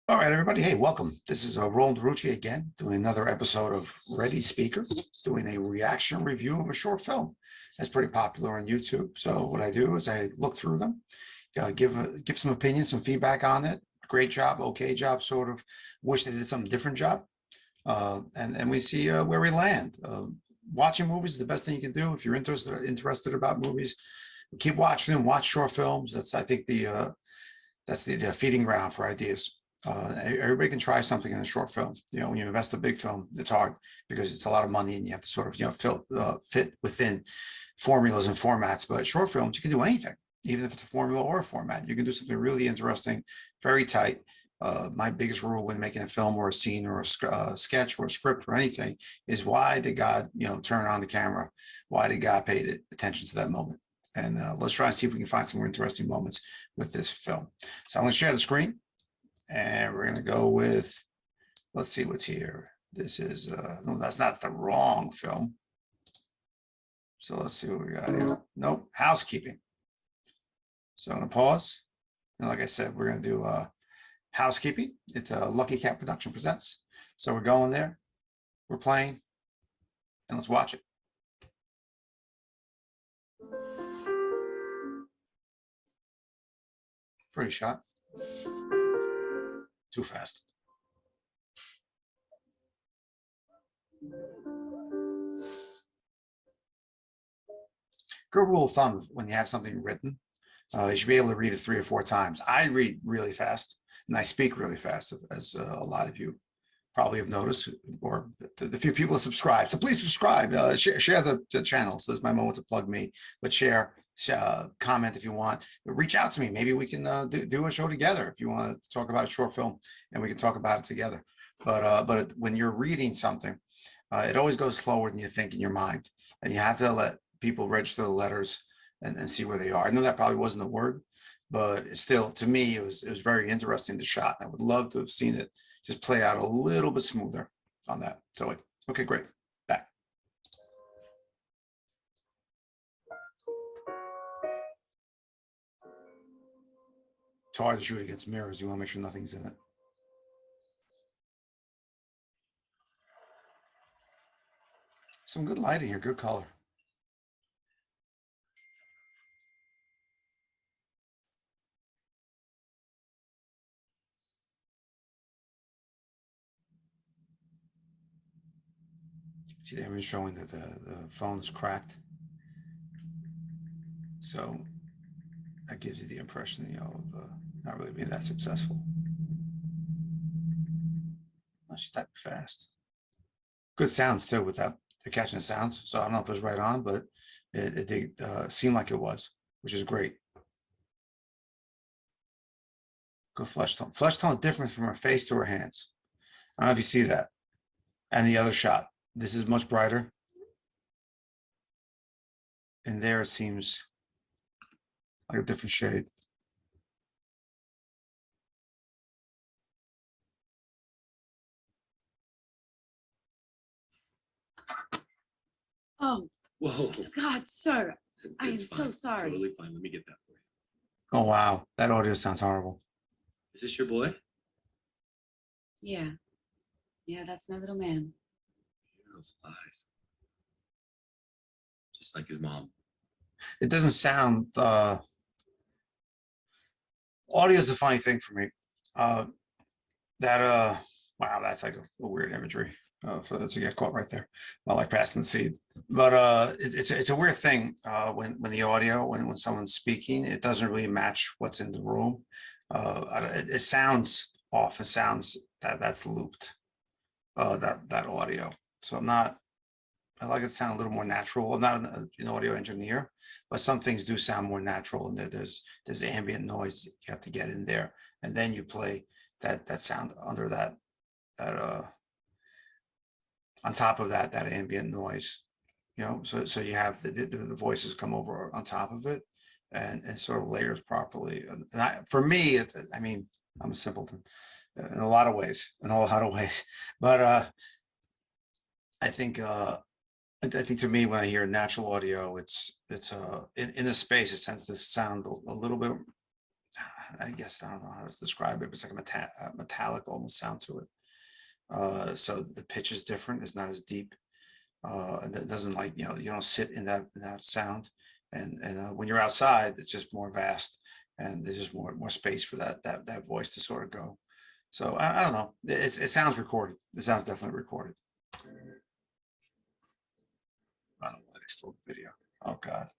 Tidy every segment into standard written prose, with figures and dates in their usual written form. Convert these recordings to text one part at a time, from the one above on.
All right, everybody. Hey, welcome. This is Roland Rucci again, doing another episode of Ready Speaker, doing a reaction review of a short film that's pretty popular on YouTube. So what I do is I look through them, give some opinions, some feedback on it. Great job, okay job, sort of. Wish they did something different job, and we see where we land. Watching movies is the best thing you can do if you're interested about movies. Keep watching them. Watch short films. That's I think that's the feeding ground for ideas. Everybody can try something in a short film. You know, when you invest a big film, it's hard because it's a lot of money and you have to sort of, fit within formulas and formats. But short films, you can do anything, even if it's a formula or a format. You can do something really interesting, very tight. My biggest rule when making a film or a scene or a sketch or a script or anything is why did God, turn on the camera? Why did God pay attention to that moment? And let's try and see if we can find some more interesting moments with this film. So I'm going to share the screen. And we're going to go with, let's see what's here. This is, no, that's not the wrong film. So let's see what we got here. Nope, Housekeeping. So I'm going to pause. And like I said, we're going to do Housekeeping. It's a Lucky Cat Production Presents. So we're going there. We're playing. And let's watch it. Pretty shot. Too fast. Good rule of thumb, when you have something written, you should be able to read it 3 or 4 times. I read really fast and I speak really fast, as a lot of you probably have noticed, or the few people that subscribe. So please subscribe, share the channel. So this is my moment to plug me, but share, comment if you want. Reach out to me. Maybe we can do a show together if you want to talk about a short film and we can talk about it together. But when you're reading something, it always goes slower than you think in your mind. And you have to let people register the letters and see where they are. I know that probably wasn't a word, but still, to me, it was very interesting, the shot. I would love to have seen it just play out a little bit smoother on that. So, okay, great. Back. It's hard to shoot against mirrors. You want to make sure nothing's in it. Some good lighting here, good color. See, they were showing that the phone is cracked. So that gives you the impression, of not really being that successful. Let's just type fast. Good sounds too with that. They're catching the sounds. So I don't know if it was right on, but it did seem like it was, which is great. Good flesh tone. Flesh tone different from her face to her hands. I don't know if you see that. And the other shot. This is much brighter. And there it seems like a different shade. Oh, Whoa. God, sir, I am It's so fine. sorry. Totally fine. Let me get that for you. Oh, wow. That audio sounds horrible. Is this your boy? Yeah. Yeah, that's my little man. Beautiful eyes. Just like his mom. It doesn't sound, audio is a funny thing for me. Wow, that's like a weird imagery for to get caught right there. Not like passing the seed. But it's a weird thing when the audio, when someone's speaking, it doesn't really match what's in the room. It sounds off. It sounds that's looped, that audio. So I like it to sound a little more natural. I'm not an audio engineer, but some things do sound more natural, and there's ambient noise you have to get in there, and then you play that sound under that on top of that ambient noise, so you have the voices come over on top of it, and sort of layers properly. And for me, I mean, I'm a simpleton in a lot of ways, but I think to me, when I hear natural audio, it's in a space, it tends to sound a little bit, I guess I don't know how to describe it, but it's like a metallic almost sound to it. So the pitch is different, it's not as deep. And it doesn't, like, you don't sit in that sound. And when you're outside, it's just more vast, and there's just more space for that voice to sort of go. So I don't know. It sounds recorded. It sounds definitely recorded. I don't know why they stole the video. Oh God.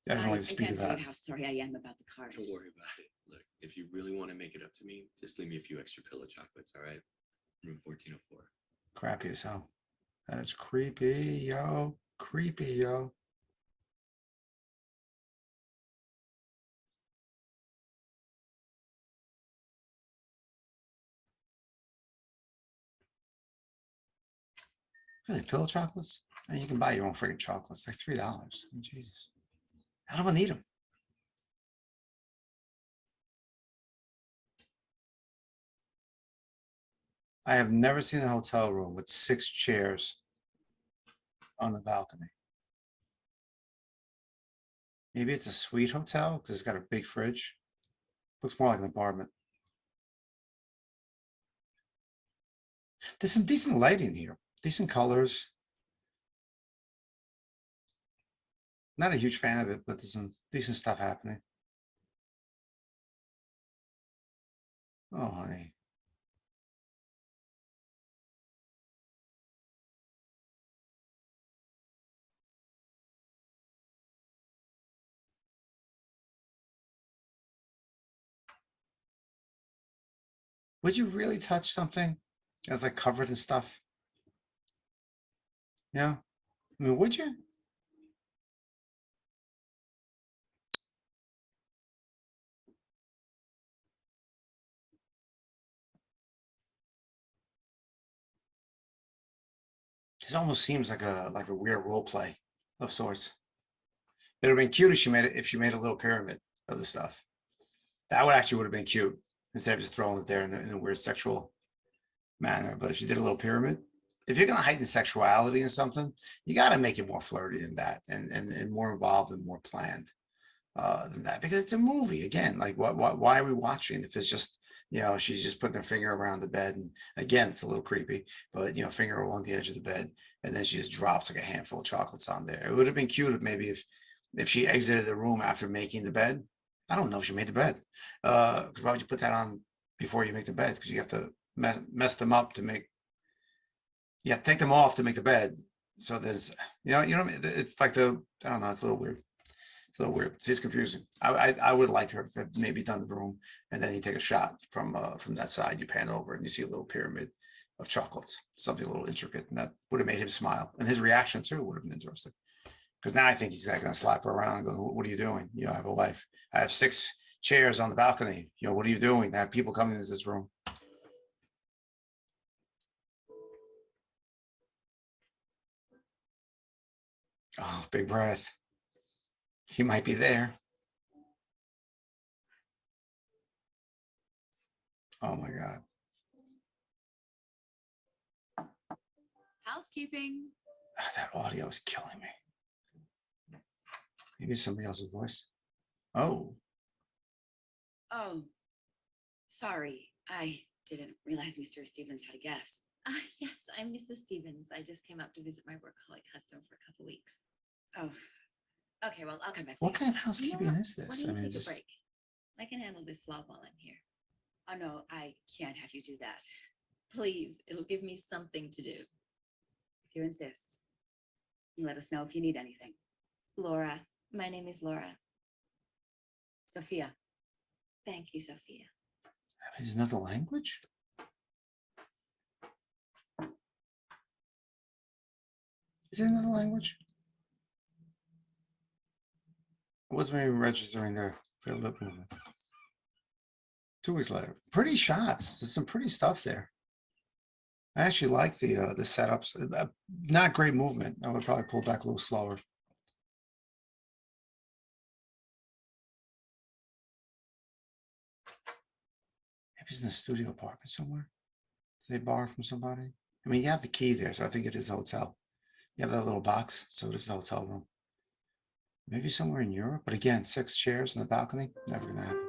Definitely the I speed can't of tell you that. how sorry I am about the card. Don't worry about it. Look, if you really want to make it up to me, just leave me a few extra pillow chocolates, all right? Room 1404. Crappy as hell. That is creepy, yo. Creepy, yo. Really, pillow chocolates? I mean, you can buy your own freaking chocolates, like $3. I mean, Jesus. I don't need them. I have never seen a hotel room with 6 chairs on the balcony. Maybe it's a suite hotel because it's got a big fridge. Looks more like an apartment. There's some decent lighting here, decent colors. Not a huge fan of it, but there's some decent stuff happening. Oh, honey. Would you really touch something that's like covered in stuff? Yeah. I mean, would you? This almost seems like a weird role play of sorts. It would have been cute if she made a little pyramid of the stuff. That would have been cute instead of just throwing it there in a weird sexual manner. But if she did a little pyramid, if you're gonna heighten sexuality in something, you got to make it more flirty than that, and more involved and more planned than that, because it's a movie. Again, like why are we watching if it's just, she's just putting her finger around the bed, and again it's a little creepy, but finger along the edge of the bed, and then she just drops like a handful of chocolates on there. It would have been cute if maybe if she exited the room after making the bed. I don't know if she made the bed, because why would you put that on before you make the bed? Because you have to mess them up to make, you have to take them off to make the bed. So there's, what I mean? It's like I don't know, it's a little weird. It's a little weird. It's confusing. I would like her to have maybe done the room, and then you take a shot from that side, you pan over and you see a little pyramid of chocolates, something a little intricate, and that would have made him smile, and his reaction too would have been interesting. Because now I think he's like gonna slap her around and go, "What are you doing? I have a wife. I have 6 chairs on the balcony. What are you doing? I have people coming into this room." Oh, big breath. He might be there. Oh my God. Housekeeping. That audio is killing me. Maybe it's somebody else's voice. Oh, Oh, sorry. I didn't realize Mr. Stevens had a guest. Yes, I'm Mrs. Stevens. I just came up to visit my workaholic husband for a couple weeks. Oh, okay. Well, I'll come back. what later. kind of housekeeping what? is Why this? don't you take just, a break? I can handle this slob while I'm here. Oh no, I can't have you do that. Please, it'll give me something to do. If you insist, you let us know if you need anything. Laura, my name is Laura. Sophia. Thank you, Sophia. Is another language? Is there another language? I wasn't even registering their lip movement. 2 weeks later, pretty shots. There's some pretty stuff there. I actually like the setups. Not great movement. I would probably pull back a little slower. Maybe it's in a studio apartment somewhere. Did they borrow from somebody? I mean, you have the key there, so I think it is a hotel. You have that little box, so it is a hotel room. Maybe somewhere in Europe, but again, 6 chairs in the balcony, never gonna happen.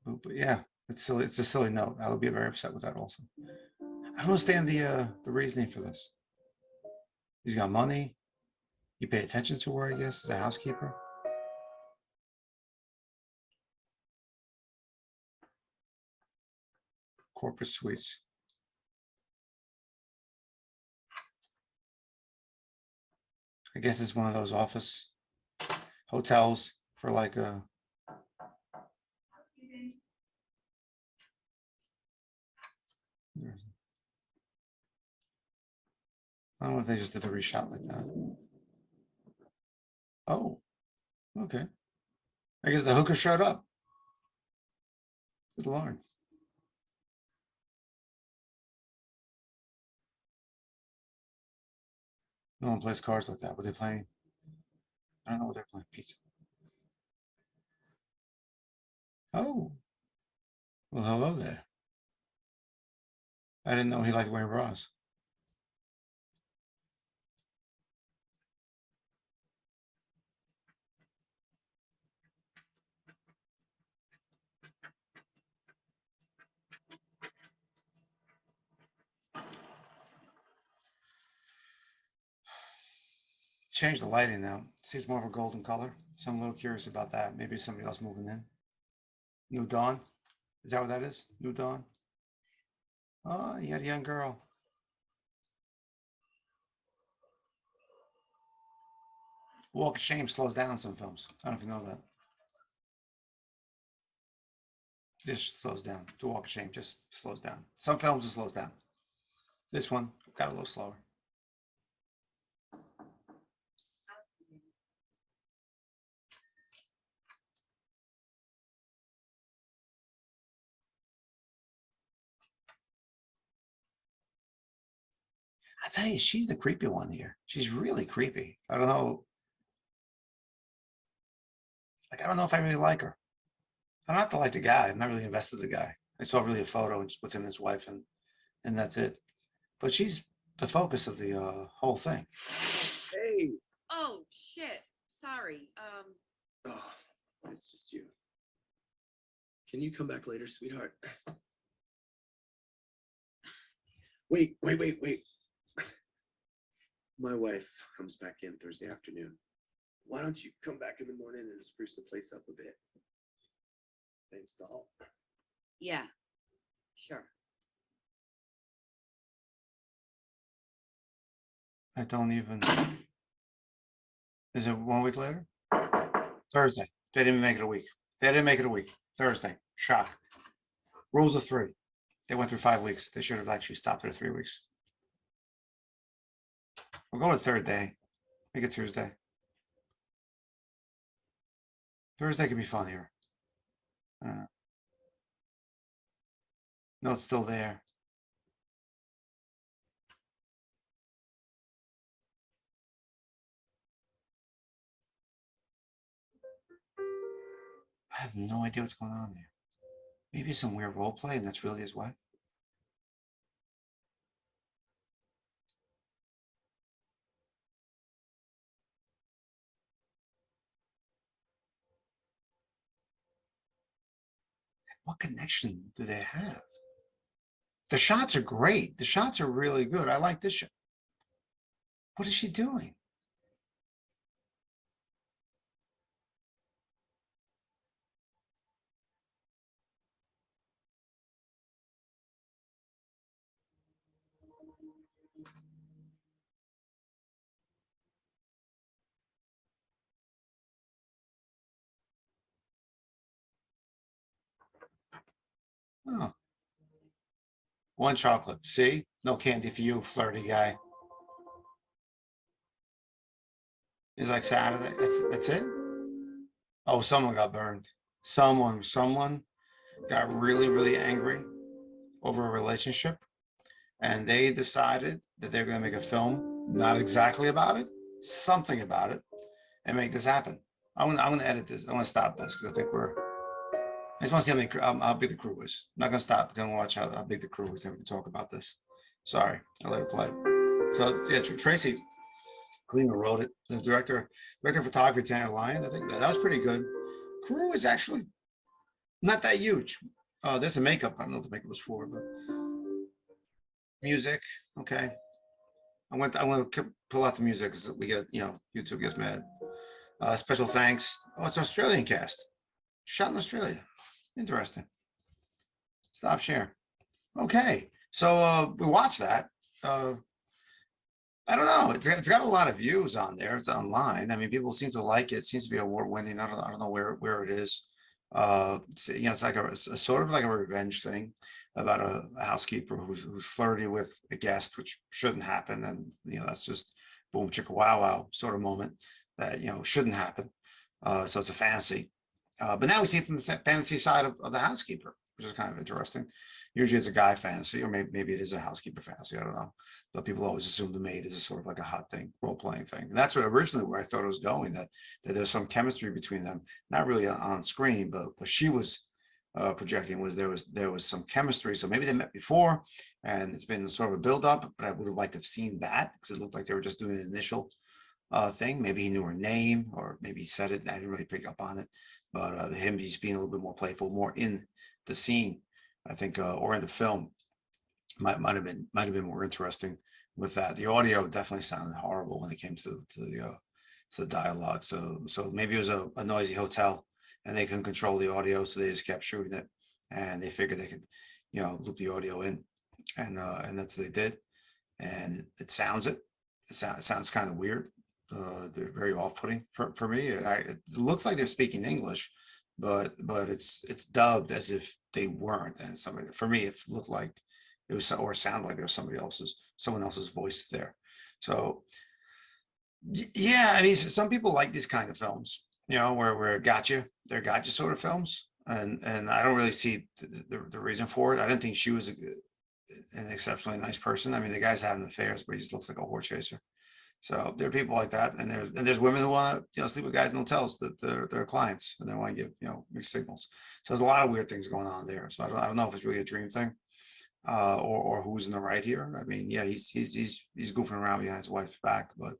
But yeah, it's silly. It's a silly note. I would be very upset with that also. I don't understand the reasoning for this. He's got money. He paid attention to her, I guess, as a housekeeper. Corporate suites. I guess it's one of those office hotels for like a. I don't know if they just did the reshot like that. Oh, okay. I guess the hooker showed up. Good Lord. No one plays cards like that. Were they playing? I don't know what they're playing. Pizza. Oh, well, hello there. I didn't know he liked wearing bras. Change the lighting now. Seems more of a golden color. So I'm a little curious about that. Maybe somebody else moving in. New Dawn. Is that what that is? New Dawn. Oh, you got a young girl. Walk of Shame slows down some films. I don't know if you know that. Just slows down. The Walk of Shame just slows down. Some films it slows down. This one got a little slower. I tell you, she's the creepy one here. She's really creepy. I don't know. Like, I don't know if I really like her. I don't have to like the guy. I'm not really invested in the guy. I saw really a photo with him and his wife, and that's it. But she's the focus of the whole thing. Hey. Oh, shit. Sorry. Oh, it's just you. Can you come back later, sweetheart? Wait. My wife comes back in Thursday afternoon. Why don't you come back in the morning and spruce the place up a bit? Thanks, doll. Yeah, sure. I don't even. Is it 1 week later? Thursday. They didn't make it a week. They didn't make it a week. Thursday. Shock. Rules of 3. They went through 5 weeks. They should have actually stopped it at 3 weeks. We'll go to third day. Make it Tuesday. Thursday could be fun here. No, it's still there. I have no idea what's going on there. Maybe some weird role play, and that's really his wife. What connection do they have? The shots are great. The shots are really good. I like this shot. What is she doing? Oh, 1 chocolate. See? No candy for you, flirty guy. It's like Saturday. That's it? Oh, someone got burned. Someone got really angry over a relationship, and they decided that they're going to make a film, not exactly about it, something about it, and make this happen. I'm gonna edit this. I'm gonna stop this because I think I just want to see how big the crew is. I'm not gonna stop. I'm gonna watch how big the crew is. Then we can talk about this. Sorry, I let it play. So yeah, Tracy Kleeman wrote it. The director of photography, Tanner Lyon. I think that was pretty good. Crew is actually not that huge. There's a makeup. I don't know what the makeup was for, but music. Okay. I went to pull out the music because we get, YouTube gets mad. Special thanks. Oh, it's Australian cast. Shot in Australia. Interesting. Stop sharing. Okay. So we watched that. I don't know. It's got a lot of views on there. It's online. I mean, people seem to like it. It seems to be award-winning. I don't know where it is. It's like a sort of like a revenge thing about a housekeeper who's flirty with a guest, which shouldn't happen. And that's just boom chicka wow wow sort of moment that shouldn't happen. So it's a fantasy. But now we see it from the fantasy side of the housekeeper, which is kind of interesting. Usually it's a guy fantasy, or maybe it is a housekeeper fantasy. I don't know. But people always assume the maid is a sort of like a hot thing, role-playing thing. And that's originally where I thought it was going, that there's some chemistry between them, not really on screen, but what she was projecting was there was some chemistry. So maybe they met before and it's been sort of a build-up, but I would have liked to have seen that because it looked like they were just doing an initial thing. Maybe he knew her name, or maybe he said it and I didn't really pick up on it. But him just being a little bit more playful, more in the scene, I think, or in the film, might have been more interesting with that. The audio definitely sounded horrible when it came to the dialogue. So maybe it was a noisy hotel and they couldn't control the audio, so they just kept shooting it, and they figured they could loop the audio in, and that's what they did. And it sounds kind of weird. They're very off-putting for me. It looks like they're speaking English, but it's dubbed as if they weren't. And for me, it looked like it was, or sounded like there was someone else's voice there. So yeah, I mean, some people like these kind of films, where they're gotcha sort of films, and I don't really see the reason for it. I didn't think she was an exceptionally nice person. I mean, the guy's having affairs, but he just looks like a horse chaser. So there are people like that, and there's women who want to sleep with guys in hotels that they're clients, and they want to give mixed signals. So there's a lot of weird things going on there. So I don't know if it's really a dream thing, or who's in the right here. I mean, yeah, he's goofing around behind his wife's back, but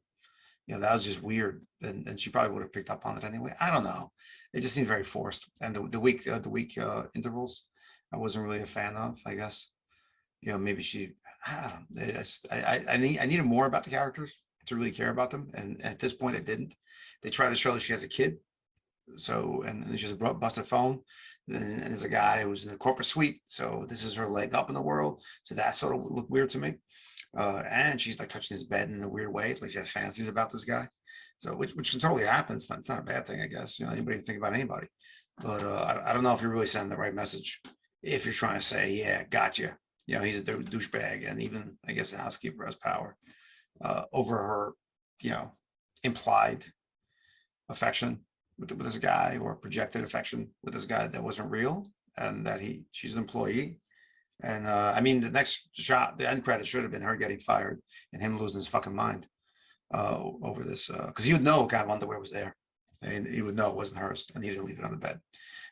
that was just weird, and she probably would have picked up on it anyway. I don't know. It just seemed very forced, and the week intervals, I wasn't really a fan of. I guess maybe I don't know. I needed more about the characters to really care about them, and at this point I didn't. They try to show that she has a kid, so, and she has a busted phone, and there's a guy who's in the corporate suite, so this is her leg up in the world, so that sort of looked weird to me. And she's like touching his bed in a weird way, like she has fantasies about this guy, so which can totally happen. It's not a bad thing, I guess. Anybody can think about anybody, but I don't know if you're really sending the right message if you're trying to say, yeah, gotcha, he's a douchebag, and even I guess the housekeeper has power over her, implied affection with this guy, or projected affection with this guy that wasn't real, and that she's an employee. And I mean, the next shot, the end credit should have been her getting fired and him losing his fucking mind over this, because he would know what kind of underwear was there, and he would know it wasn't hers, and he didn't leave it on the bed.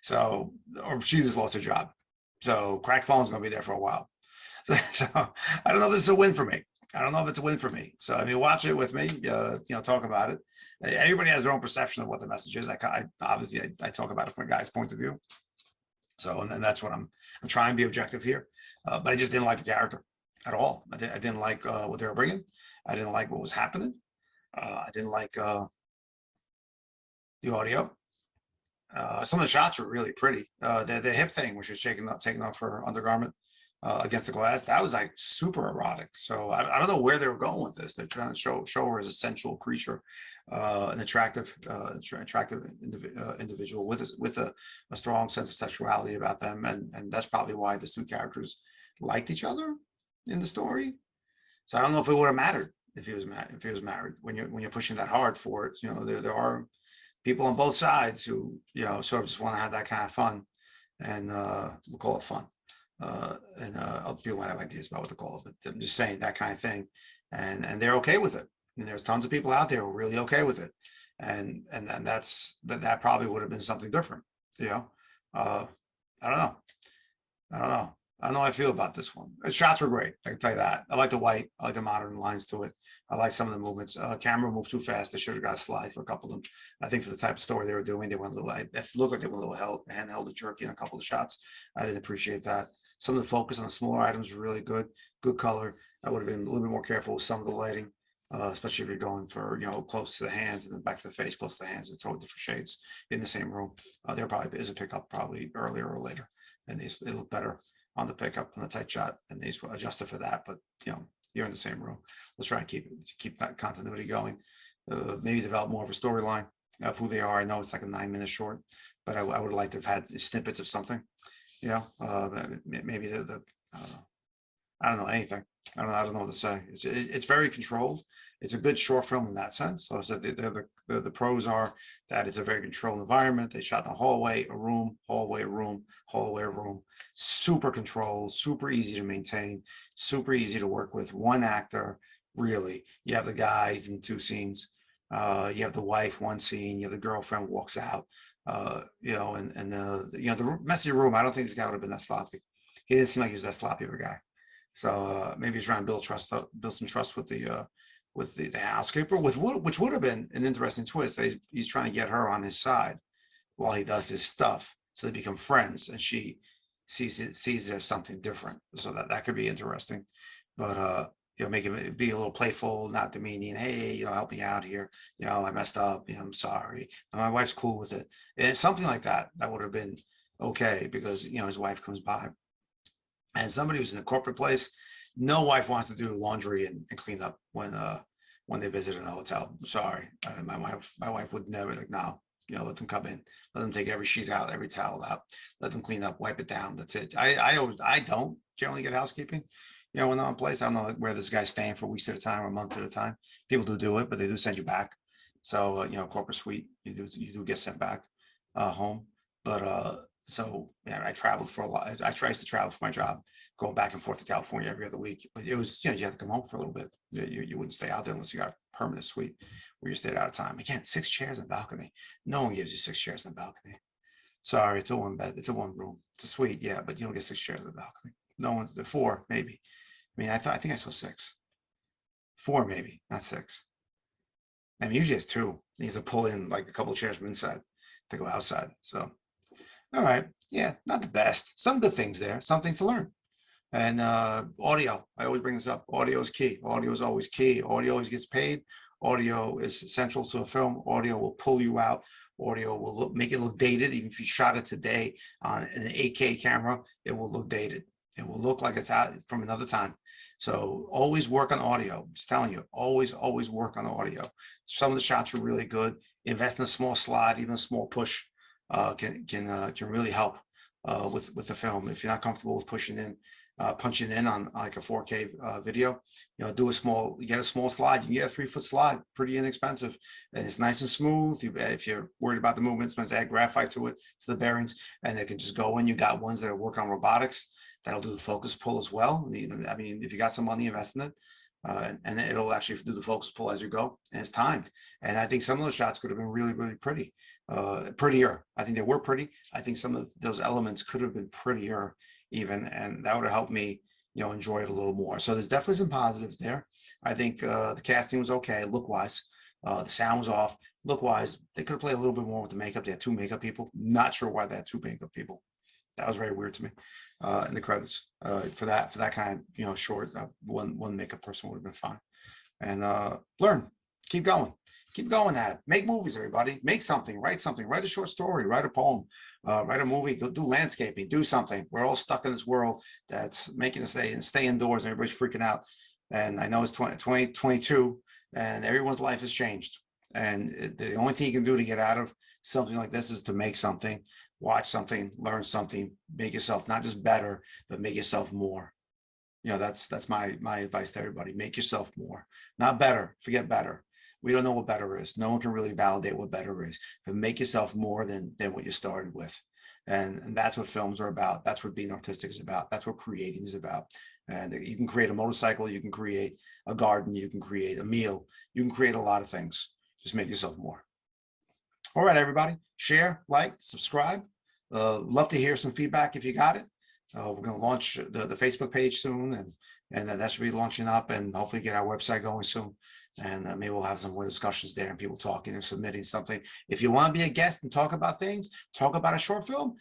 So, or she just lost her job. So cracked phone's gonna be there for a while. So I don't know if this is a win for me. I don't know if it's a win for me. So I mean, watch it with me. Talk about it. Everybody has their own perception of what the message is. I obviously talk about it from a guy's point of view. So, and then that's what I'm trying to be objective here. But I just didn't like the character at all. I didn't like what they were bringing. I didn't like what was happening. I didn't like the audio. Some of the shots were really pretty. The hip thing, which was taking off her undergarment against the glass, that was like super erotic. So I don't know where they were going with this. They're trying to show her as a sensual creature, an attractive individual with a strong sense of sexuality about them, and that's probably why the two characters liked each other in the story. So I don't know if it would have mattered if he was married when you're pushing that hard for it. There are people on both sides who sort of just want to have that kind of fun, and we'll call it fun. And other people might have ideas about what to call it, but I'm just saying that kind of thing, and they're okay with it. And there's tons of people out there who are really okay with it, and that probably would have been something different. I don't know. I don't know how I feel about this one. The shots were great. I can tell you that. I like the white. I like the modern lines to it. I like some of the movements. Camera moved too fast. They should have got a slide for a couple of them. I think for the type of story they were doing, they went a little. It looked like they were a little handheld and jerky in a couple of shots. I didn't appreciate that. Some of the focus on the smaller items were really good. Good color. I would have been a little bit more careful with some of the lighting, especially if you're going for close to the hands and then back to the face, close to the hands, and throw different shades in the same room. There probably is a pickup probably earlier or later, and they look better on the pickup on the tight shot, and these were adjusted for that. But you're in the same room. Let's try and keep that continuity going. Maybe develop more of a storyline of who they are. I know it's like a 9-minute short, but I would like to have had snippets of something. Maybe I don't know anything. I don't know what to say. It's very controlled. It's a good short film in that sense. So I said the pros are that it's a very controlled environment. They shot in a hallway, a room, hallway, a room, hallway, a room. Super controlled, super easy to maintain, super easy to work with. One actor, really. You have the guys in 2 scenes. You have the wife, 1 scene. You have the girlfriend walks out. The messy room. I don't think this guy would have been that sloppy. He didn't seem like he was that sloppy of a guy. So maybe he's trying to build some trust with the housekeeper, which would have been an interesting twist. That he's trying to get her on his side while he does his stuff, so they become friends, and she sees it as something different. So that could be interesting, but make it be a little playful, not demeaning. Hey, help me out here. I messed up. I'm sorry. And my wife's cool with it. And something like that would have been okay, because his wife comes by. And somebody who's in a corporate place, no wife wants to do laundry and clean up when they visit in a hotel. I'm sorry. My wife would never, like, no, let them come in, let them take every sheet out, every towel out, let them clean up, wipe it down. That's it. I don't generally get housekeeping, when I'm in place. I don't know where this guy's staying for weeks at a time or a month at a time. People do it, but they do send you back. So, corporate suite, you do get sent back home. But so yeah, I traveled for a lot. I tried to travel for my job, going back and forth to California every other week. But it was, you had to come home for a little bit. You wouldn't stay out there unless you got a permanent suite where you stayed out of time. Again, 6 chairs in the balcony. No one gives you 6 chairs in the balcony. Sorry, it's a 1 bed. It's a 1 room. It's a suite, yeah, but you don't get 6 chairs in the balcony. No one's there. 4 maybe. I mean, I think I saw 6. 4 maybe, not 6. I mean, usually it's 2. You have to pull in like a couple of chairs from inside to go outside. So, all right, yeah, not the best. Some good things there. Some things to learn. And audio, I always bring this up. Audio is key. Audio is always key. Audio always gets paid. Audio is essential to a film. Audio will pull you out. Audio will make it look dated. Even if you shot it today on an 8K camera, it will look dated. It will look like it's out from another time. So always work on audio. I'm just telling you, always work on audio. Some of the shots are really good. Invest in a small slide, even a small push can really help with the film. If you're not comfortable with punching in on like a 4K video, get a small slide. You can get a 3-foot slide, pretty inexpensive, and it's nice and smooth. If you're worried about the movements, let's add graphite to it, to the bearings, and it can just go in. You got ones that work on robotics that'll do the focus pull as well. I mean, if you got some money, invest in it. And it'll actually do the focus pull as you go, and it's timed. And I think some of those shots could have been really, really pretty, prettier. I think they were pretty. I think some of those elements could have been prettier even, and that would have helped me, enjoy it a little more. So there's definitely some positives there. I think the casting was okay, look-wise. The sound was off. Look-wise, they could have played a little bit more with the makeup. They had 2 makeup people. Not sure why they had 2 makeup people. That was very weird to me. In the credits for that kind of short, one makeup person would have been fine. And learn, keep going at it. Make movies, everybody. Make something, write a short story, write a poem, write a movie, go do landscaping, do something. We're all stuck in this world that's making us stay indoors, and everybody's freaking out. And I know it's 2022 and everyone's life has changed, and the only thing you can do to get out of something like this is to make something, watch something, learn something, make yourself not just better, but make yourself more. That's my advice to everybody. Make yourself more, not better. Forget better. We don't know what better is. No one can really validate what better is, but make yourself more than what you started with. And that's what films are about. That's what being artistic is about. That's what creating is about. And you can create a motorcycle, you can create a garden, you can create a meal, you can create a lot of things. Just make yourself more. All right, everybody, share, like, subscribe. Love to hear some feedback if you got it. We're going to launch the Facebook page soon, and that should be launching up, and hopefully get our website going soon. And maybe we'll have some more discussions there and people talking and submitting something. If you want to be a guest and talk about things, talk about a short film,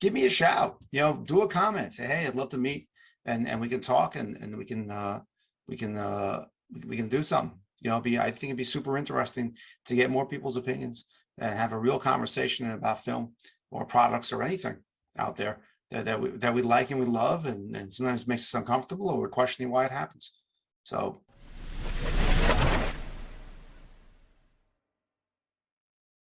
give me a shout. Do a comment. Say, hey, I'd love to meet, and we can talk, and we can do something. I think it'd be super interesting to get more people's opinions and have a real conversation about film or products or anything out there that we like and we love, and sometimes makes us uncomfortable, or we're questioning why it happens. So